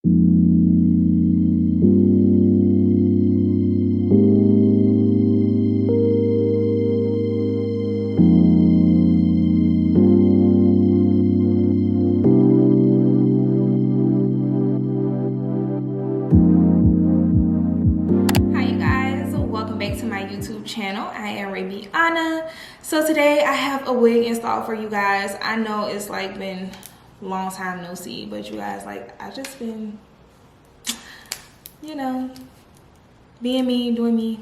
Channel. I am Rabiana. So today I have a wig installed for you guys. I know it's like been a long time no see, but you guys, like, I just been, you know, being me, doing me.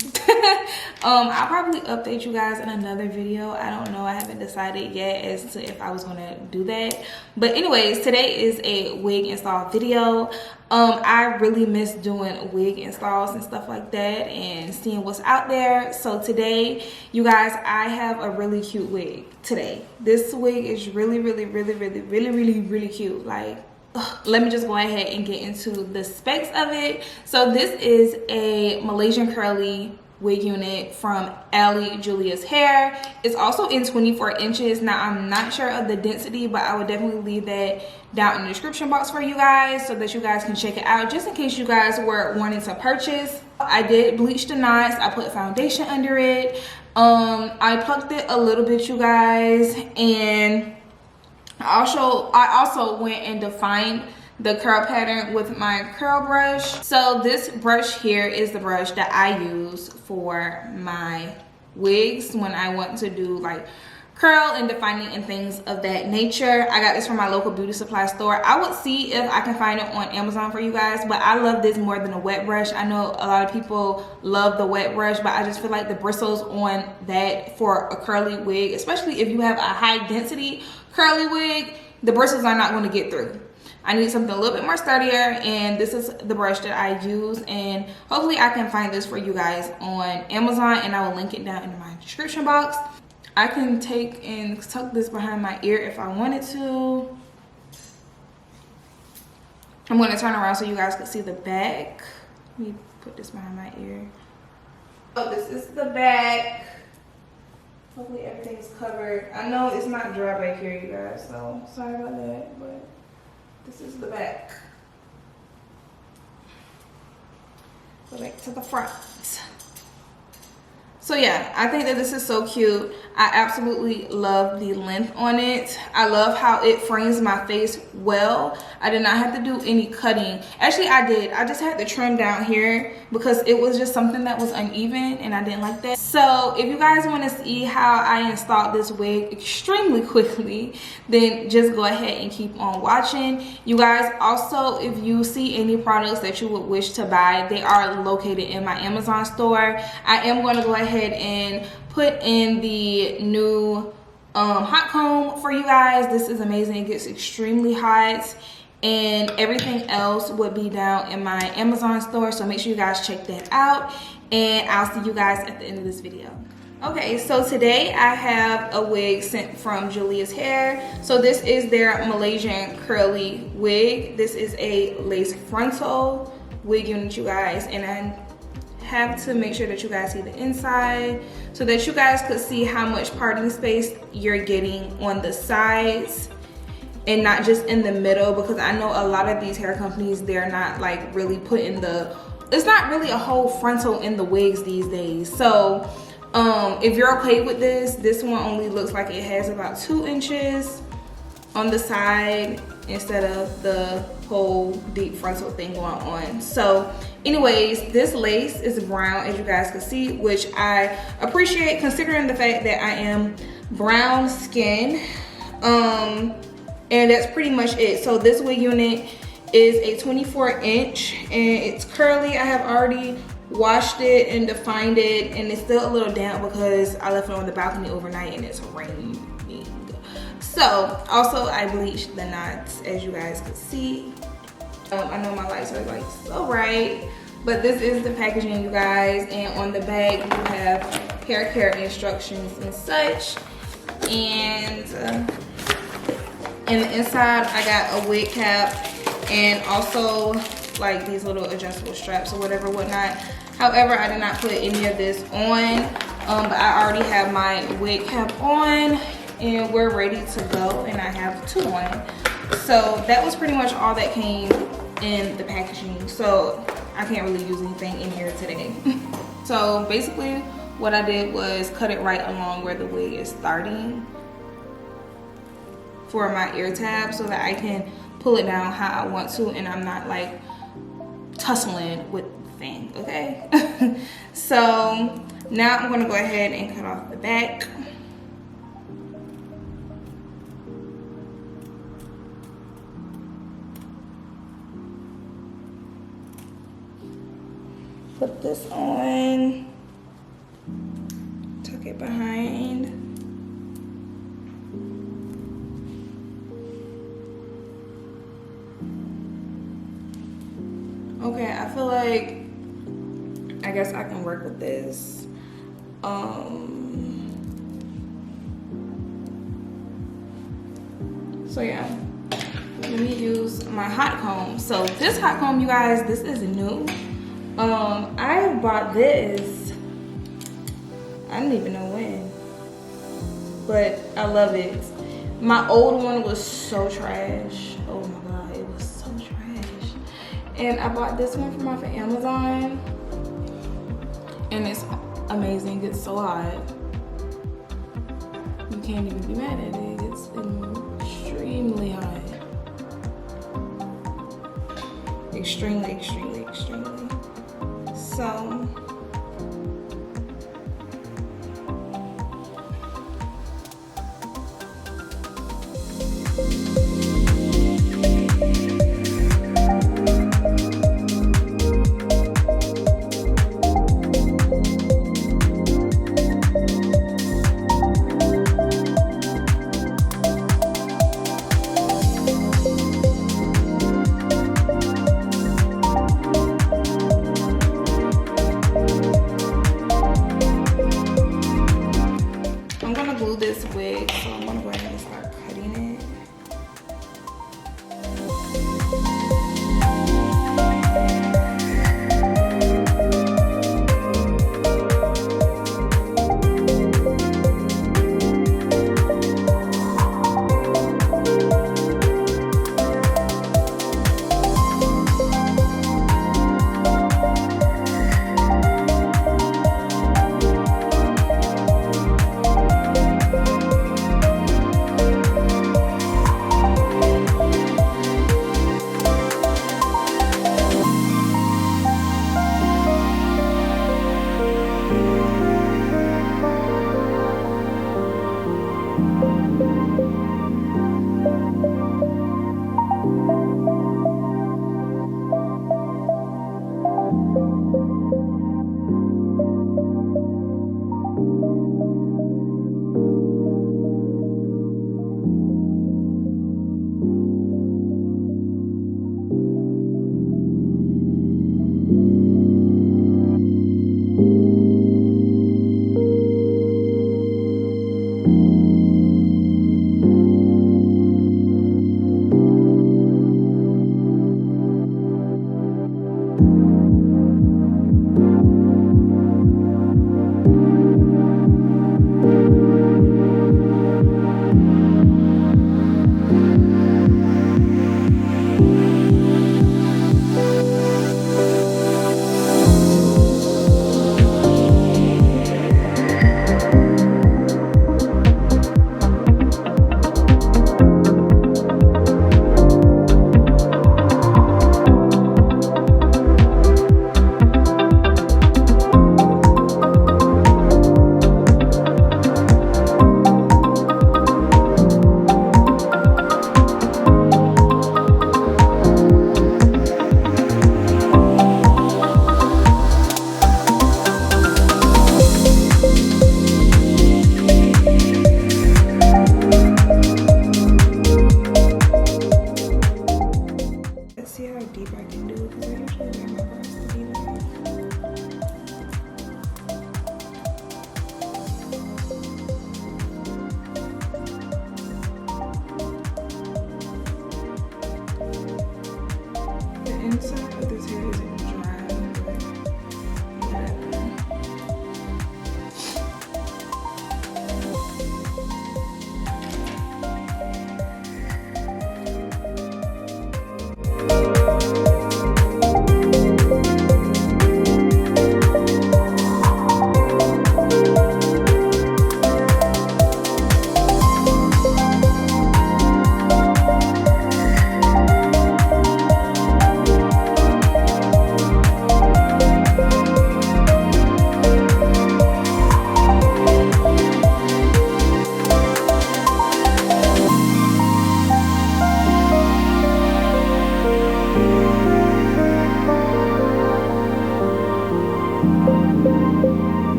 I'll probably update you guys in another video. I don't know, I haven't decided yet as to if I was gonna do that. But anyways, today is a wig install video. I really miss doing wig installs and stuff like that and seeing what's out there. So today, you guys, I have a really cute wig today. This wig is really cute. Like, let me just go ahead and get into the specs of it. So this is a Malaysian curly wig unit from Ali Julia's Hair. It's also in 24 inches. Now I'm not sure of the density, but I would definitely leave that down in the description box for you guys so that you guys can check it out, just in case you guys were wanting to purchase. I did bleach the knots. I put foundation under it. I plucked it a little bit, you guys, and I also went and defined the curl pattern with my curl brush. So this brush here is the brush that I use for my wigs when I want to do like curl and defining and things of that nature. I got this from my local beauty supply store. I would see if I can find it on Amazon for you guys, but I love this more than a wet brush. I know a lot of people love the wet brush, but I just feel like the bristles on that for a curly wig, especially if you have a high density curly wig, the bristles are not going to get through. I need something a little bit more sturdier, and this is the brush that I use, and hopefully I can find this for you guys on Amazon, and I will link it down in my description box. I can take and tuck this behind my ear if I wanted to. I'm going to turn around so you guys can see the back. Let me put this behind my ear. Oh, this is the back. Hopefully everything's covered. I know it's not dry back here, you guys, so sorry about that, but this is the back. Go back to the front. So yeah, I think that this is so cute. I absolutely love the length on it. I love how it frames my face well. I did not have to do any cutting. Actually, I did. I just had to trim down here because it was just something that was uneven and I didn't like that. So if you guys want to see how I installed this wig extremely quickly, then just go ahead and keep on watching. You guys, also, if you see any products that you would wish to buy, they are located in my Amazon store. I am going to go ahead and put in the new hot comb for you guys. This is amazing. It gets extremely hot, and everything else would be down in my Amazon store, so make sure you guys check that out, and I'll see you guys at the end of this video. Okay, so today I have a wig sent from Julia's Hair. So this is their Malaysian curly wig. This is a lace frontal wig unit, you guys, and I have to make sure that you guys see the inside so that you guys could see how much parting space you're getting on the sides and not just in the middle, because I know a lot of these hair companies, they're not like really putting it's not really a whole frontal in the wigs these days. So if you're okay with this one only looks like it has about 2 inches on the side instead of the whole deep frontal thing going on. So anyways, this lace is brown, as you guys can see, which I appreciate considering the fact that I am brown skin. And that's pretty much it. So this wig unit is a 24 inch and it's curly. I have already washed it and defined it, and it's still a little damp because I left it on the balcony overnight and it's raining. So also I bleached the knots, as you guys can see. I know my lights are like so bright, but this is the packaging, you guys, and on the bag you have hair care instructions and such, and in the inside I got a wig cap and also like these little adjustable straps or whatever, whatnot. However, I did not put any of this on, but I already have my wig cap on and we're ready to go, and I have 2 on. So that was pretty much all that came in the packaging, so I can't really use anything in here today. So basically what I did was cut it right along where the wig is starting for my ear tab, so that I can pull it down how I want to and I'm not like tussling with the thing, okay? So now I'm gonna go ahead and cut off the back. Put this on, tuck it behind. Okay, I feel like, I guess I can work with this. So yeah, let me use my hot comb. So this hot comb, you guys, this is new. I bought this, I don't even know when, but I love it. My old one was so trash. Oh my God, it was so trash. And I bought this one from off of Amazon, and it's amazing. It's so hot. You can't even be mad at it. It's extremely hot. Extremely, extremely, extremely. So this wig, so I'm gonna go ahead and start cutting it. inside of this hair isn't dry, but whatever.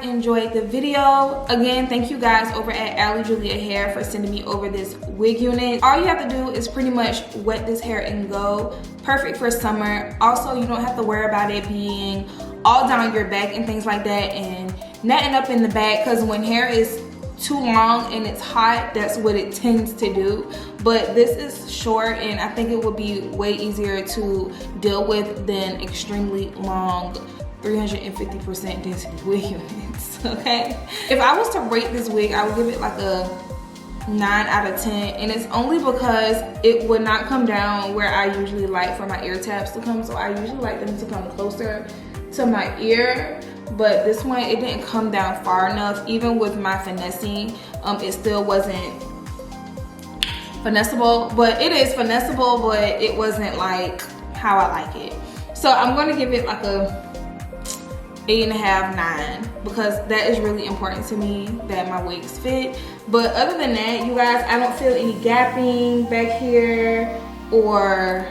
Enjoyed the video. Again, thank you guys over at Ali Julia Hair for sending me over this wig unit. All you have to do is pretty much wet this hair and go. Perfect for summer. Also, you don't have to worry about it being all down your back and things like that and netting up in the back, because when hair is too long and it's hot, that's what it tends to do. But this is short and I think it would be way easier to deal with than extremely long 350% density wig units, okay? If I was to rate this wig, I would give it like a 9 out of 10, and it's only because it would not come down where I usually like for my ear tabs to come. So I usually like them to come closer to my ear, but this one, it didn't come down far enough. Even with my finessing, it still wasn't finessable, but it is finessable, but it wasn't like how I like it. So I'm gonna give it like a 8.5, 9, because that is really important to me that my wigs fit. But other than that, you guys, I don't feel any gapping back here or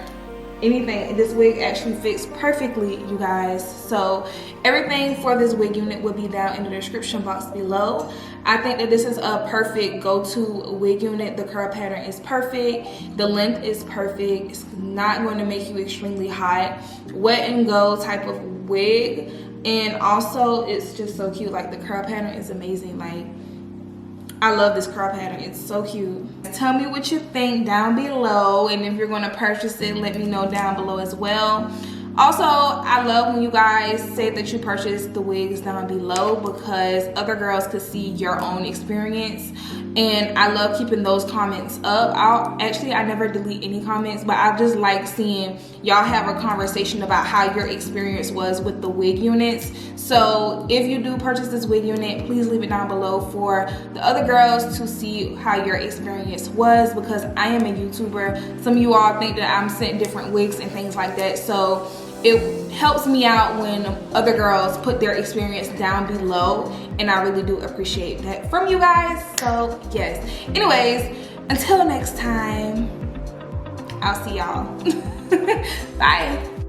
anything. This wig actually fits perfectly, you guys. So everything for this wig unit will be down in the description box below. I think that this is a perfect go-to wig unit. The curl pattern is perfect, the length is perfect, it's not going to make you extremely hot, wet and go type of wig. And also, it's just so cute. Like, the curl pattern is amazing. Like, I love this curl pattern. It's so cute. Tell me what you think down below, and if you're going to purchase it, let me know down below as well. Also, I love when you guys say that you purchased the wigs down below, because other girls could see your own experience, and I love keeping those comments up. I never delete any comments, but I just like seeing y'all have a conversation about how your experience was with the wig units. So if you do purchase this wig unit, please leave it down below for the other girls to see how your experience was, because I am a YouTuber. Some of you all think that I'm sent different wigs and things like that, so it helps me out when other girls put their experience down below, and I really do appreciate that from you guys. So yes, anyways, until next time, I'll see y'all. Bye.